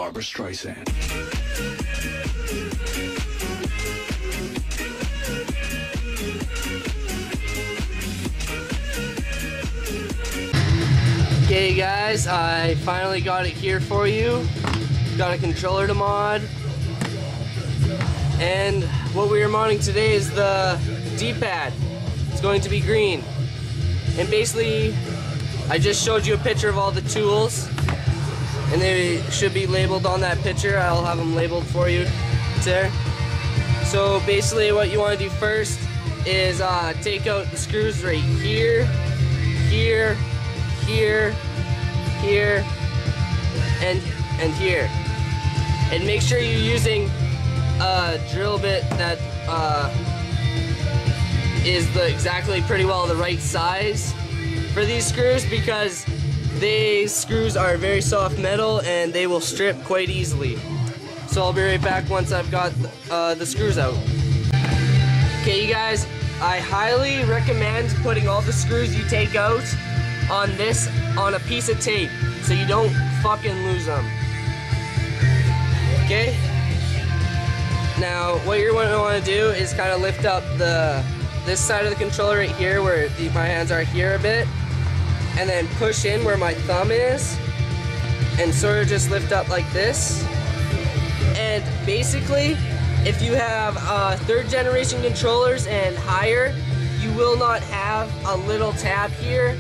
Barbara Streisand. Okay guys, I finally got it here for you. Got a controller to mod. And what we are modding today is the D-pad. It's going to be green. And basically, I just showed you a picture of all the tools. And they should be labeled on that picture. I'll have them labeled for you there. So basically what you want to do first is take out the screws right here, here, here, here, and here. And make sure you're using a drill bit that is exactly pretty well the right size for these screws, because these screws are very soft metal and they will strip quite easily. So I'll be right back once I've got the screws out. Okay you guys, I highly recommend putting all the screws you take out on a piece of tape so you don't fucking lose them. Okay? Now what you're going to want to do is kind of lift up this side of the controller right here where my hands are here a bit, and then push in where my thumb is and sort of just lift up like this. And basically, if you have third generation controllers and higher, you will not have a little tab here.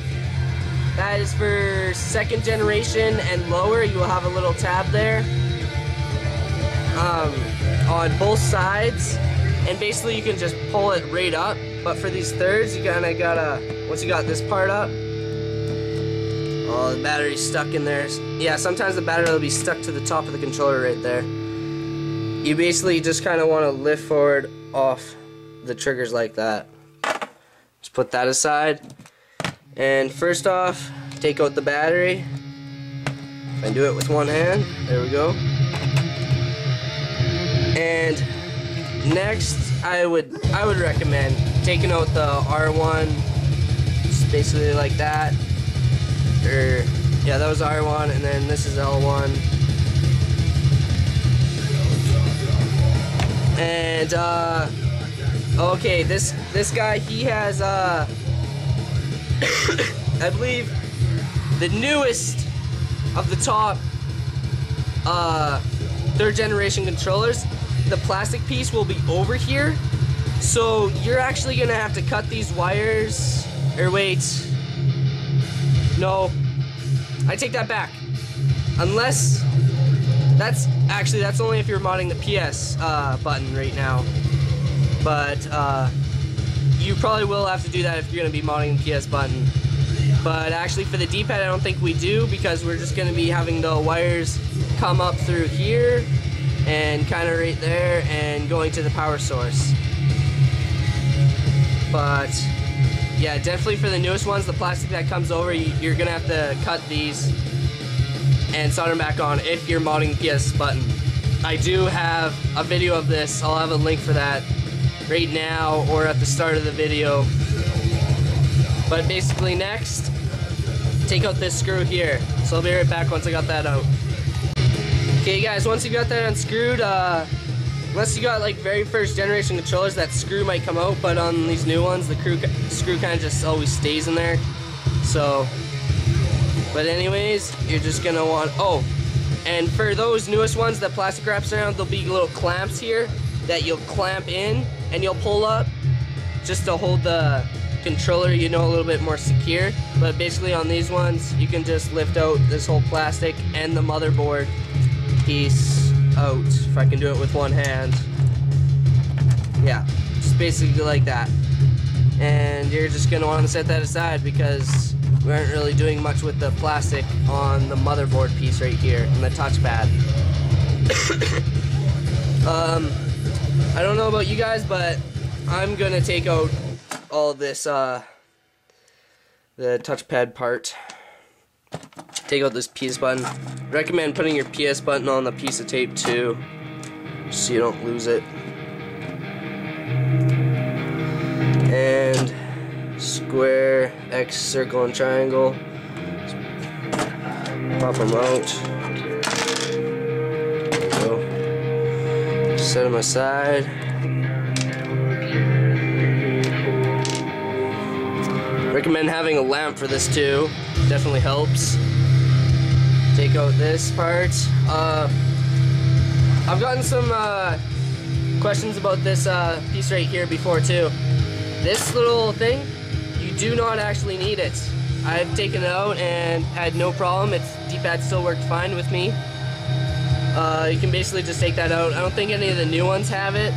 That is for second generation and lower. You will have a little tab there on both sides, and basically you can just pull it right up. But for these thirds, you kind of gotta, once you got this part up, oh, the battery's stuck in there. Yeah, sometimes the battery will be stuck to the top of the controller right there. You basically just kind of want to lift forward off the triggers like that. Just put that aside. And first off, take out the battery. If I do it with one hand, there we go. And next, I would recommend taking out the R1, just basically like that. Or yeah, that was R1, and then this is L1. And okay, this guy, he has I believe the newest of the top third generation controllers. The plastic piece will be over here, so you're actually gonna have to cut these wires, or wait, no, I take that back. Unless, that's only if you're modding the PS button right now. But you probably will have to do that if you're gonna be modding the PS button. But actually for the D-pad I don't think we do, because we're just gonna be having the wires come up through here and kind of right there and going to the power source. But yeah, definitely for the newest ones, the plastic that comes over, you're gonna have to cut these and solder them back on if you're modding the PS button. I do have a video of this. I'll have a link for that right now or at the start of the video. But basically next, take out this screw here. So I'll be right back once I got that out. Okay guys, once you got that unscrewed, unless you got like very first generation controllers, that screw might come out, but on these new ones, the screw kind of just always stays in there. So, but anyways, you're just gonna want, oh, and for those newest ones that plastic wraps around, there'll be little clamps here that you'll clamp in and you'll pull up just to hold the controller, you know, a little bit more secure. But basically on these ones, you can just lift out this whole plastic and the motherboard piece out, if I can do it with one hand. Yeah, just basically like that. And you're just gonna want to set that aside because we aren't really doing much with the plastic on the motherboard piece right here and the touchpad. I don't know about you guys, but I'm gonna take out all of this the touchpad part. Take out this PS button. Recommend putting your PS button on the piece of tape too, so you don't lose it. And square, X, circle, and triangle. Pop them out. Set them aside. Recommend having a lamp for this too. Definitely helps. Take out this part. I've gotten some questions about this piece right here before too. This little thing, you do not actually need it. I've taken it out and had no problem. Its D-pad still worked fine with me. You can basically just take that out. I don't think any of the new ones have it,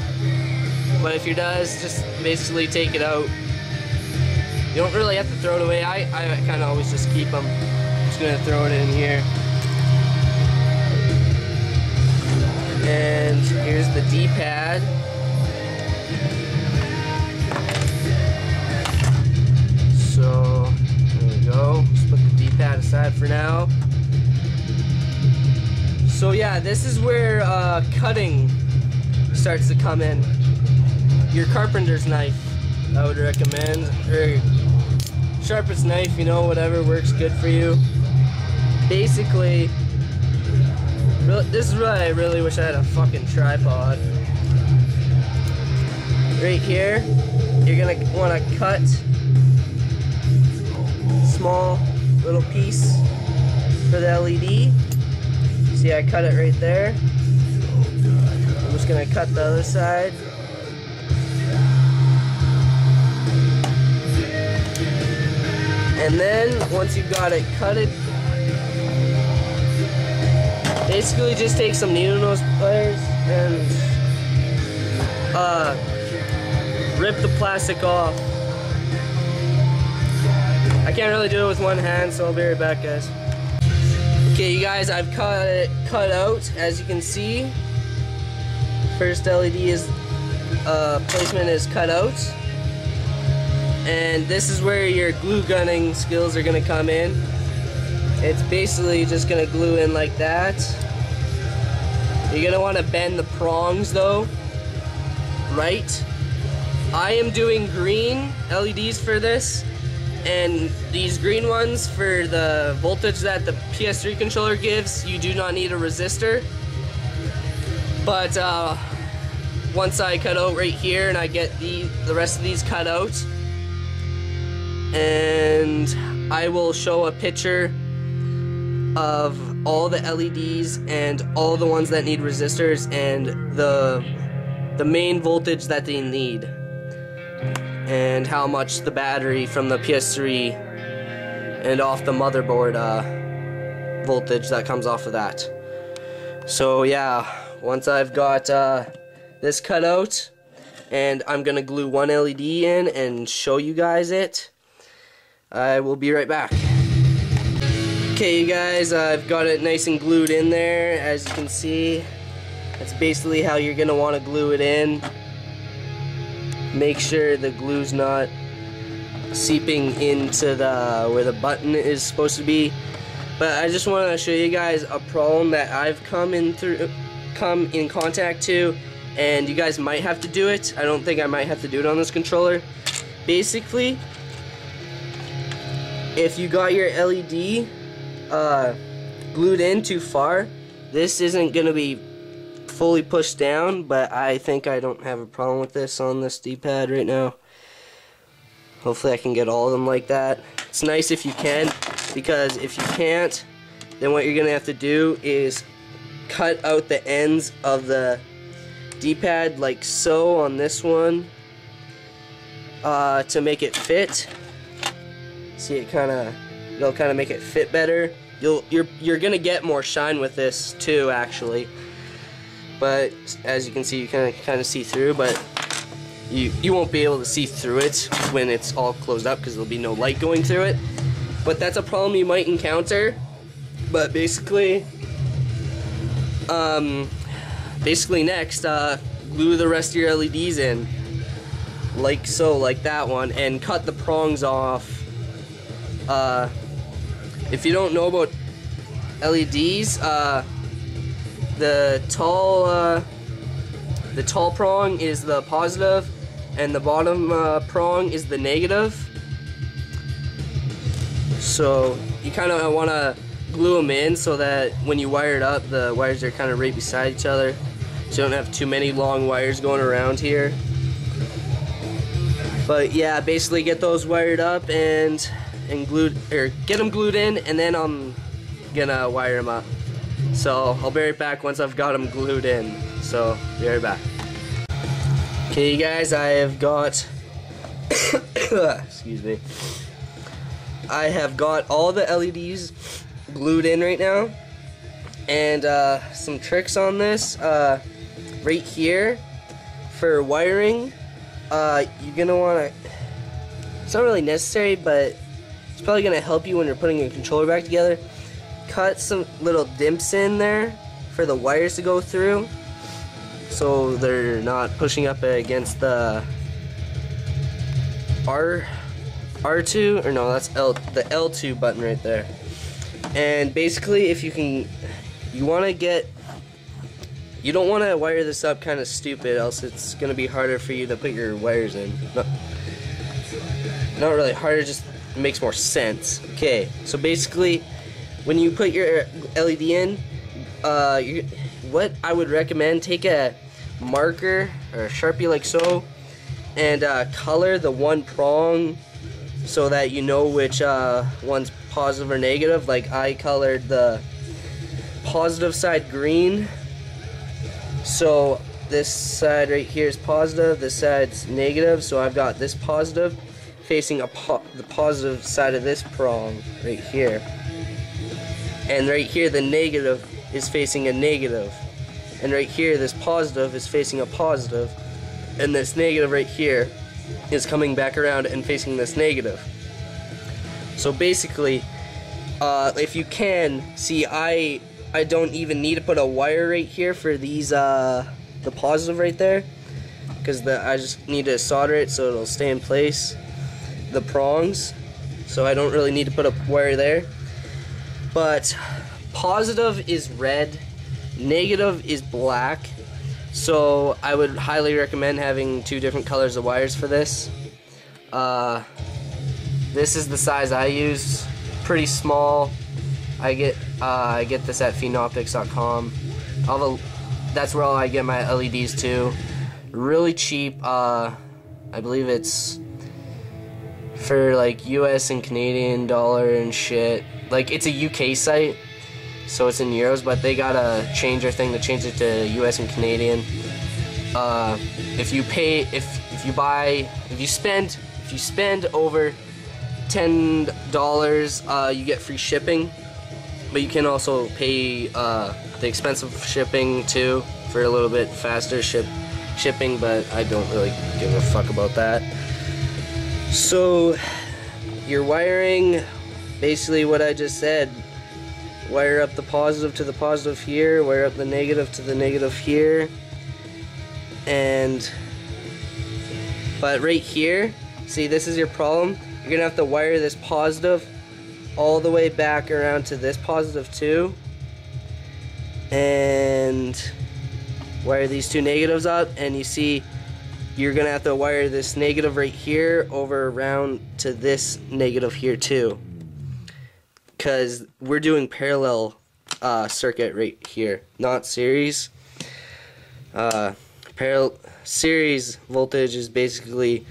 but if you does, just basically take it out. You don't really have to throw it away. I kind of always just keep them. Just gonna throw it in here. And here's the D-pad. So there we go. Just put the D-pad aside for now. So yeah, this is where cutting starts to come in. Your carpenter's knife, I would recommend, or sharpest knife, you know, whatever works good for you. Basically, this is why I really wish I had a fucking tripod. Right here, you're gonna want to cut small little piece for the LED. See, I cut it right there. I'm just gonna cut the other side. And then, once you've got it cutted, basically just take some needle nose pliers and rip the plastic off. I can't really do it with one hand, so I'll be right back, guys. Okay, you guys, I've cut it out. As you can see, first LED is placement is cut out, and this is where your glue gunning skills are gonna come in. It's basically just gonna glue in like that. You're gonna want to bend the prongs though, right? I am doing green LEDs for this, and these green ones for the voltage that the ps3 controller gives, you do not need a resistor. But once I cut out right here and I get the rest of these cut out, and I will show a picture of all the LEDs and all the ones that need resistors and the main voltage that they need, and how much the battery from the ps3 and off the motherboard voltage that comes off of that. So yeah, once I've got this cut out, and I'm gonna glue one LED in and show you guys it, I will be right back. Okay, you guys, I've got it nice and glued in there. As you can see, that's basically how you're gonna want to glue it in. Make sure the glue's not seeping into where the button is supposed to be. But I just want to show you guys a problem that I've come in contact to, and you guys might have to do it. I don't think I might have to do it on this controller. Basically, if you got your LED glued in too far, this isn't gonna be fully pushed down, but I think I don't have a problem with this on this D-pad right now. Hopefully I can get all of them like that. It's nice if you can, because if you can't, then what you're gonna have to do is cut out the ends of the D-pad like so on this one to make it fit. See, it'll kind of make it fit better. You're gonna get more shine with this too, actually. But as you can see, you kind of see through, but you won't be able to see through it when it's all closed up because there'll be no light going through it. But that's a problem you might encounter. But basically next, glue the rest of your LEDs in, like so, like that one, and cut the prongs off. If you don't know about LEDs, the tall prong is the positive, and the bottom prong is the negative. So you kind of want to glue them in so that when you wire it up, the wires are kind of right beside each other. so you don't have too many long wires going around here. But yeah, basically get those wired up and glued, or get them glued in, and then I'm gonna wire them up. So I'll be right back once I've got them glued in. So be right back. Okay, you guys, I have got excuse me. I have got all the LEDs glued in right now, and some tricks on this right here for wiring. You're gonna wanna, it's not really necessary, but it's probably gonna help you when you're putting your controller back together. Cut some little dimps in there for the wires to go through, so they're not pushing up against the R2, or no, that's the L2 button right there. And basically, if you can, you don't want to wire this up kind of stupid, else it's going to be harder for you to put your wires in. Not really harder, just makes more sense. Okay, so basically, when you put your LED in, what I would recommend, take a marker or a Sharpie like so, and color the one prong so that you know which one's positive or negative. Like I colored the positive side green, so this side right here is positive, this side's negative, so I've got this positive facing the positive side of this prong right here, and right here the negative is facing a negative, and right here this positive is facing a positive, and this negative right here is coming back around and facing this negative. So basically, if you can see, I don't even need to put a wire right here for these the positive right there, because I just need to solder it so it'll stay in place, the prongs, so I don't really need to put a wire there. But positive is red, negative is black, so I would highly recommend having two different colors of wires for this. This is the size I use, pretty small. I get this at phenoptics.com. That's where I get my LEDs too. Really cheap. I believe it's for like US and Canadian dollar and shit. Like it's a UK site, so it's in euros, but they got a changer thing to change it to US and Canadian. If you spend over $10, you get free shipping, but you can also pay the expensive shipping too for a little bit faster shipping, but I don't really give a fuck about that. So your wiring, basically what I just said, wire up the positive to the positive here, wire up the negative to the negative here, but right here, see, this is your problem. You're gonna have to wire this positive all the way back around to this positive too, and wire these two negatives up, and you see you're gonna have to wire this negative right here over around to this negative here too, because we're doing parallel circuit right here, not series. Series voltage is basically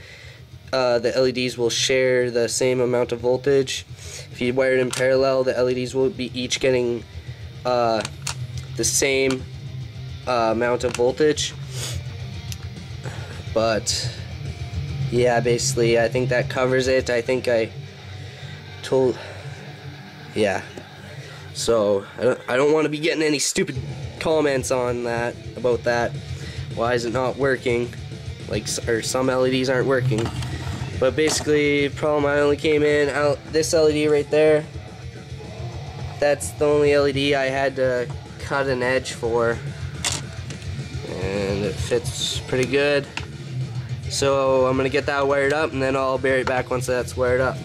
the LEDs will share the same amount of voltage. If you wire it in parallel, the LEDs will be each getting the same amount of voltage. But yeah, basically I think that covers it. I think I told, yeah. So I don't want to be getting any stupid comments on that, about that. Why is it not working? Like, or some LEDs aren't working. But basically, problem I only came in out this LED right there. That's the only LED I had to cut an edge for, and it fits pretty good. So I'm gonna get that wired up, and then I'll be right back once that's wired up.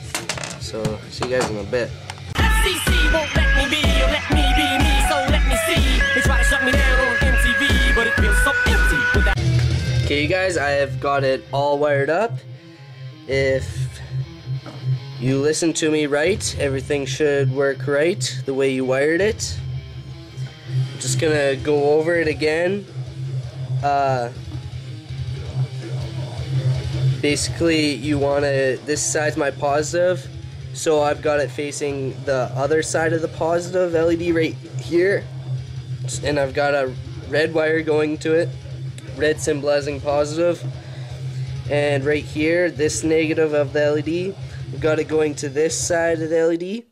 So see you guys in a bit. FCC won't let me be, or let me be me, so let me see. They try to shut me down on MTV, but it feels so empty without. Okay, you guys, I have got it all wired up. If you listen to me right, everything should work right the way you wired it. I'm just gonna go over it again basically you want to, this side's my positive, so I've got it facing the other side of the positive LED right here, and I've got a red wire going to it, red symbolizing positive, and right here this negative of the LED, I've got it going to this side of the LED,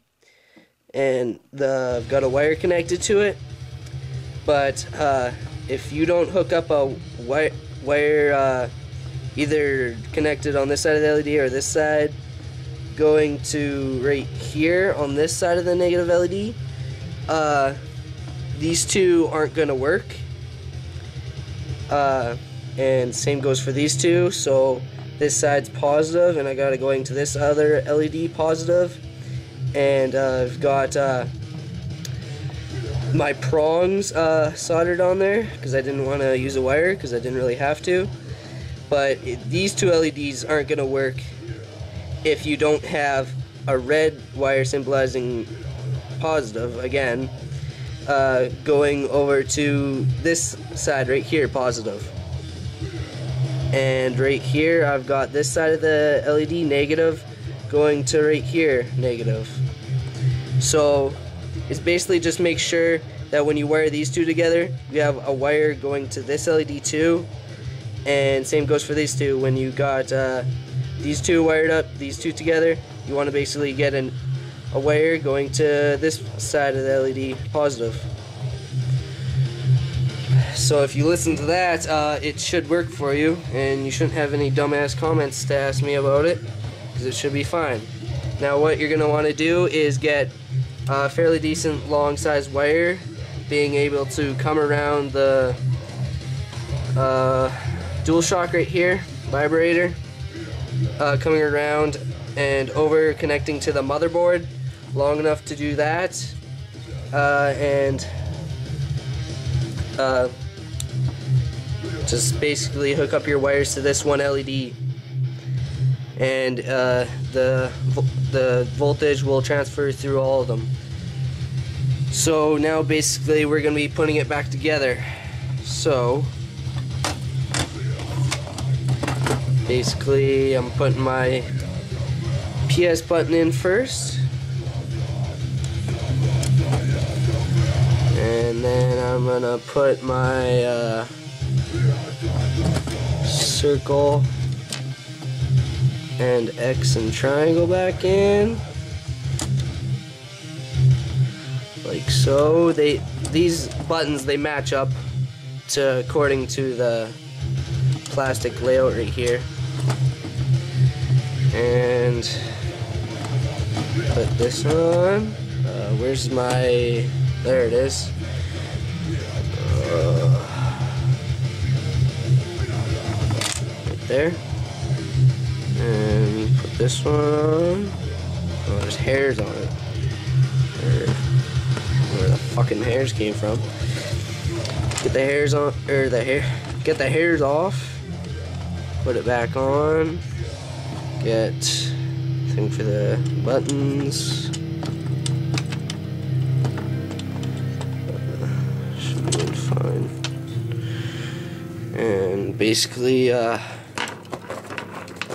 and I've got a wire connected to it. But if you don't hook up a wire either connected on this side of the LED or this side going to right here on this side of the negative LED, these two aren't going to work. And same goes for these two. So this side's positive, and I got it going to this other LED positive, and I've got my prongs soldered on there because I didn't want to use a wire because I didn't really have to. But these two LEDs aren't going to work if you don't have a red wire symbolizing positive, again, going over to this side right here, positive. And right here I've got this side of the LED, negative, going to right here, negative. So it's basically just make sure that when you wire these two together, you have a wire going to this LED too, and same goes for these two. When you got these two wired up, these two together, you want to basically get a wire going to this side of the LED positive. So if you listen to that, it should work for you, and you shouldn't have any dumbass comments to ask me about it, because it should be fine. Now what you're going to want to do is get a fairly decent long size wire, being able to come around the DualShock right here, vibrator, coming around and over, connecting to the motherboard, long enough to do that, and just basically hook up your wires to this one LED, and the voltage will transfer through all of them. So now basically we're going to be putting it back together. So basically I'm putting my PS button in first, and then I'm going to put my circle and X and triangle back in, like so. These buttons, they match up according to the plastic layout right here, and put this on. Where's my, there it is. Right there. And put this one on. Oh, there's hairs on it. Where the fucking hairs came from. Get the hairs on, or get the hairs off. Put it back on. Get thing for the buttons. Should be fine. And basically,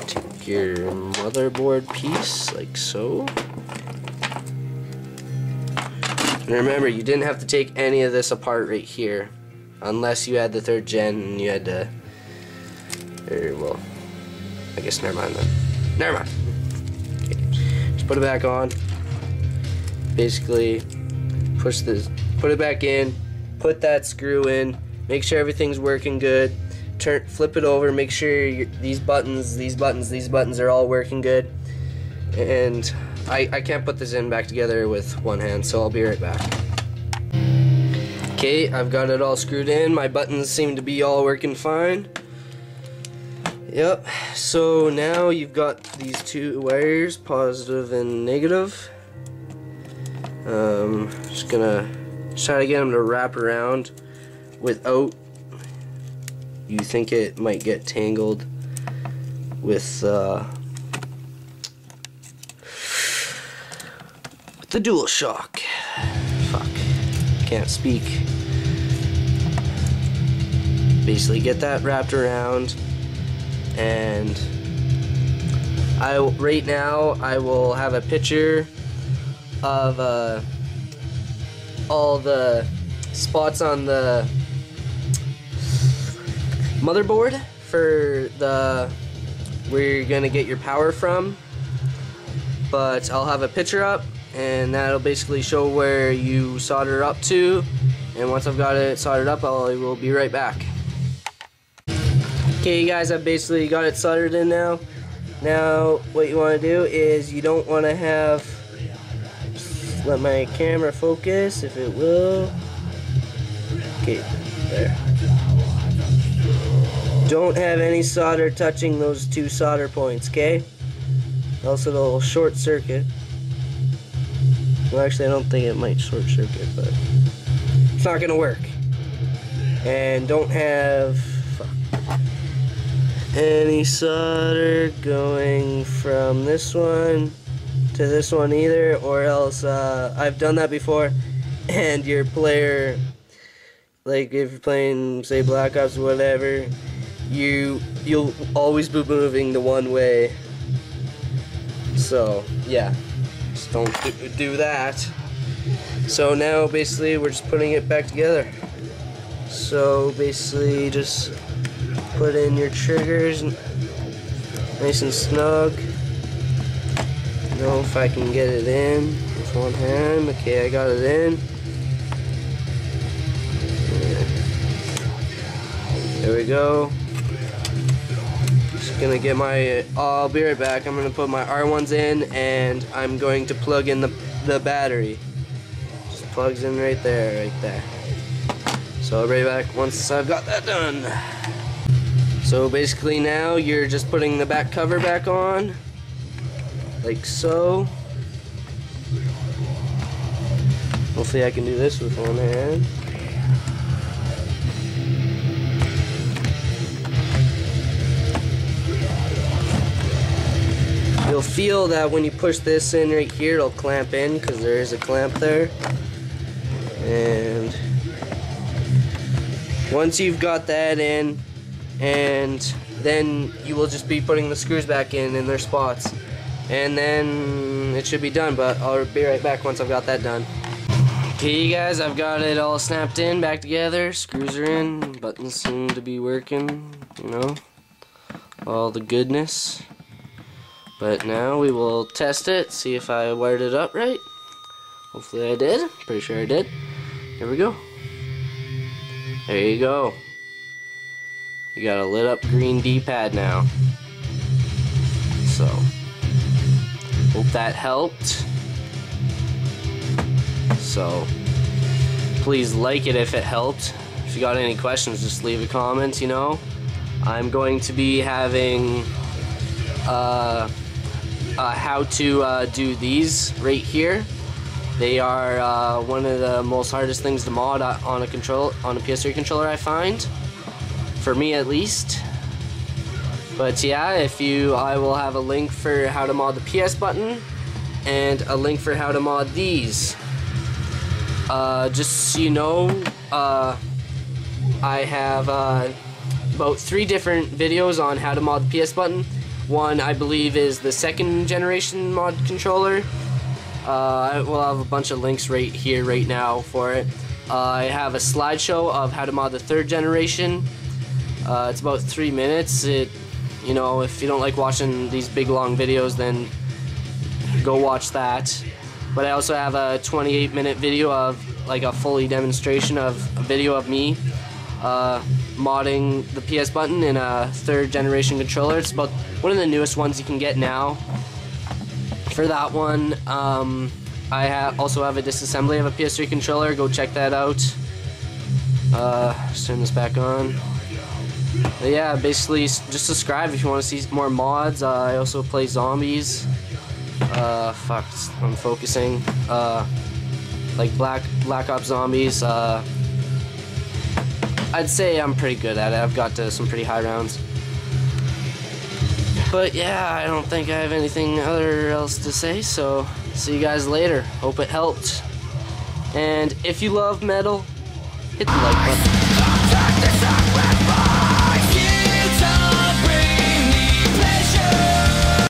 take your motherboard piece like so. And remember, you didn't have to take any of this apart right here, unless you had the 3rd gen and you had to, or, well, I guess never mind then. Never mind. Okay. Just put it back on. Basically, put it back in, put that screw in, make sure everything's working good, flip it over, make sure these buttons are all working good, and I can't put this in back together with one hand, so I'll be right back. Okay, I've got it all screwed in. My buttons seem to be all working fine. Yep, so now you've got these two wires, positive and negative. Just gonna try to get them to wrap around without you think it might get tangled with the DualShock. Fuck, can't speak. basically get that wrapped around, and right now I will have a picture of all the spots on the motherboard for where you're gonna get your power from, but I'll have a picture up, and that'll basically show where you solder up to, and once I've got it soldered up, I will be right back. Okay guys, I've basically got it soldered in now. Now what you want to do is you don't want to have, just let my camera focus if it will. Okay, there. Don't have any solder touching those two solder points, okay? Else it'll short circuit. Well, actually I don't think it might short circuit, but it's not gonna work. And don't have any solder going from this one to this one either, or else I've done that before, and your player, like if you're playing say Black Ops or whatever, you'll always be moving the one way. So yeah, just don't do that. So now basically we're just putting it back together. So basically just put in your triggers nice and snug. You know, if I can get it in with one hand. Okay, I got it in. There we go. Just gonna get my, I'll be right back. I'm gonna put my R1s in, and I'm going to plug in the battery. Just plugs in right there, So I'll be right back once I've got that done. So basically now you're just putting the back cover back on, like so. Hopefully I can do this with one hand. You'll feel that when you push this in right here, it'll clamp in because there is a clamp there. And once you've got that in, and then you will just be putting the screws back in their spots, and then it should be done. But I'll be right back once I've got that done. Okay guys, I've got it all snapped in back together. Screws are in, buttons seem to be working, you know, all the goodness. But now we will test it, see if I wired it up right. Hopefully I did. Pretty sure I did. Here we go. There you go. You got a lit up green D-pad now. So, hope that helped. So, please like it if it helped. If you got any questions, just leave a comment, you know. I'm going to be having how to do these right here. They are one of the most hardest things to mod on a PS3 controller, I find, for me at least. But yeah, I will have a link for how to mod the PS button and a link for how to mod these. Just so you know, I have about 3 different videos on how to mod the PS button. One, I believe, is the 2nd generation mod controller. I will have a bunch of links right here, right now for it. I have a slideshow of how to mod the 3rd generation. It's about 3 minutes. You know, if you don't like watching these big long videos, then go watch that. But I also have a 28-minute video of like a fully demonstration of a video of me modding the PS button in a 3rd generation controller. It's about one of the newest ones you can get now. For that one, I also have a disassembly of a PS3 controller. Go check that out. Just turn this back on. But yeah, basically just subscribe if you want to see more mods. I also play zombies. Fuck, I'm focusing. Like Black Ops Zombies. I'd say I'm pretty good at it. I've got to some pretty high rounds. But yeah, I don't think I have anything else to say, so see you guys later. Hope it helped. And if you love metal, hit the like button.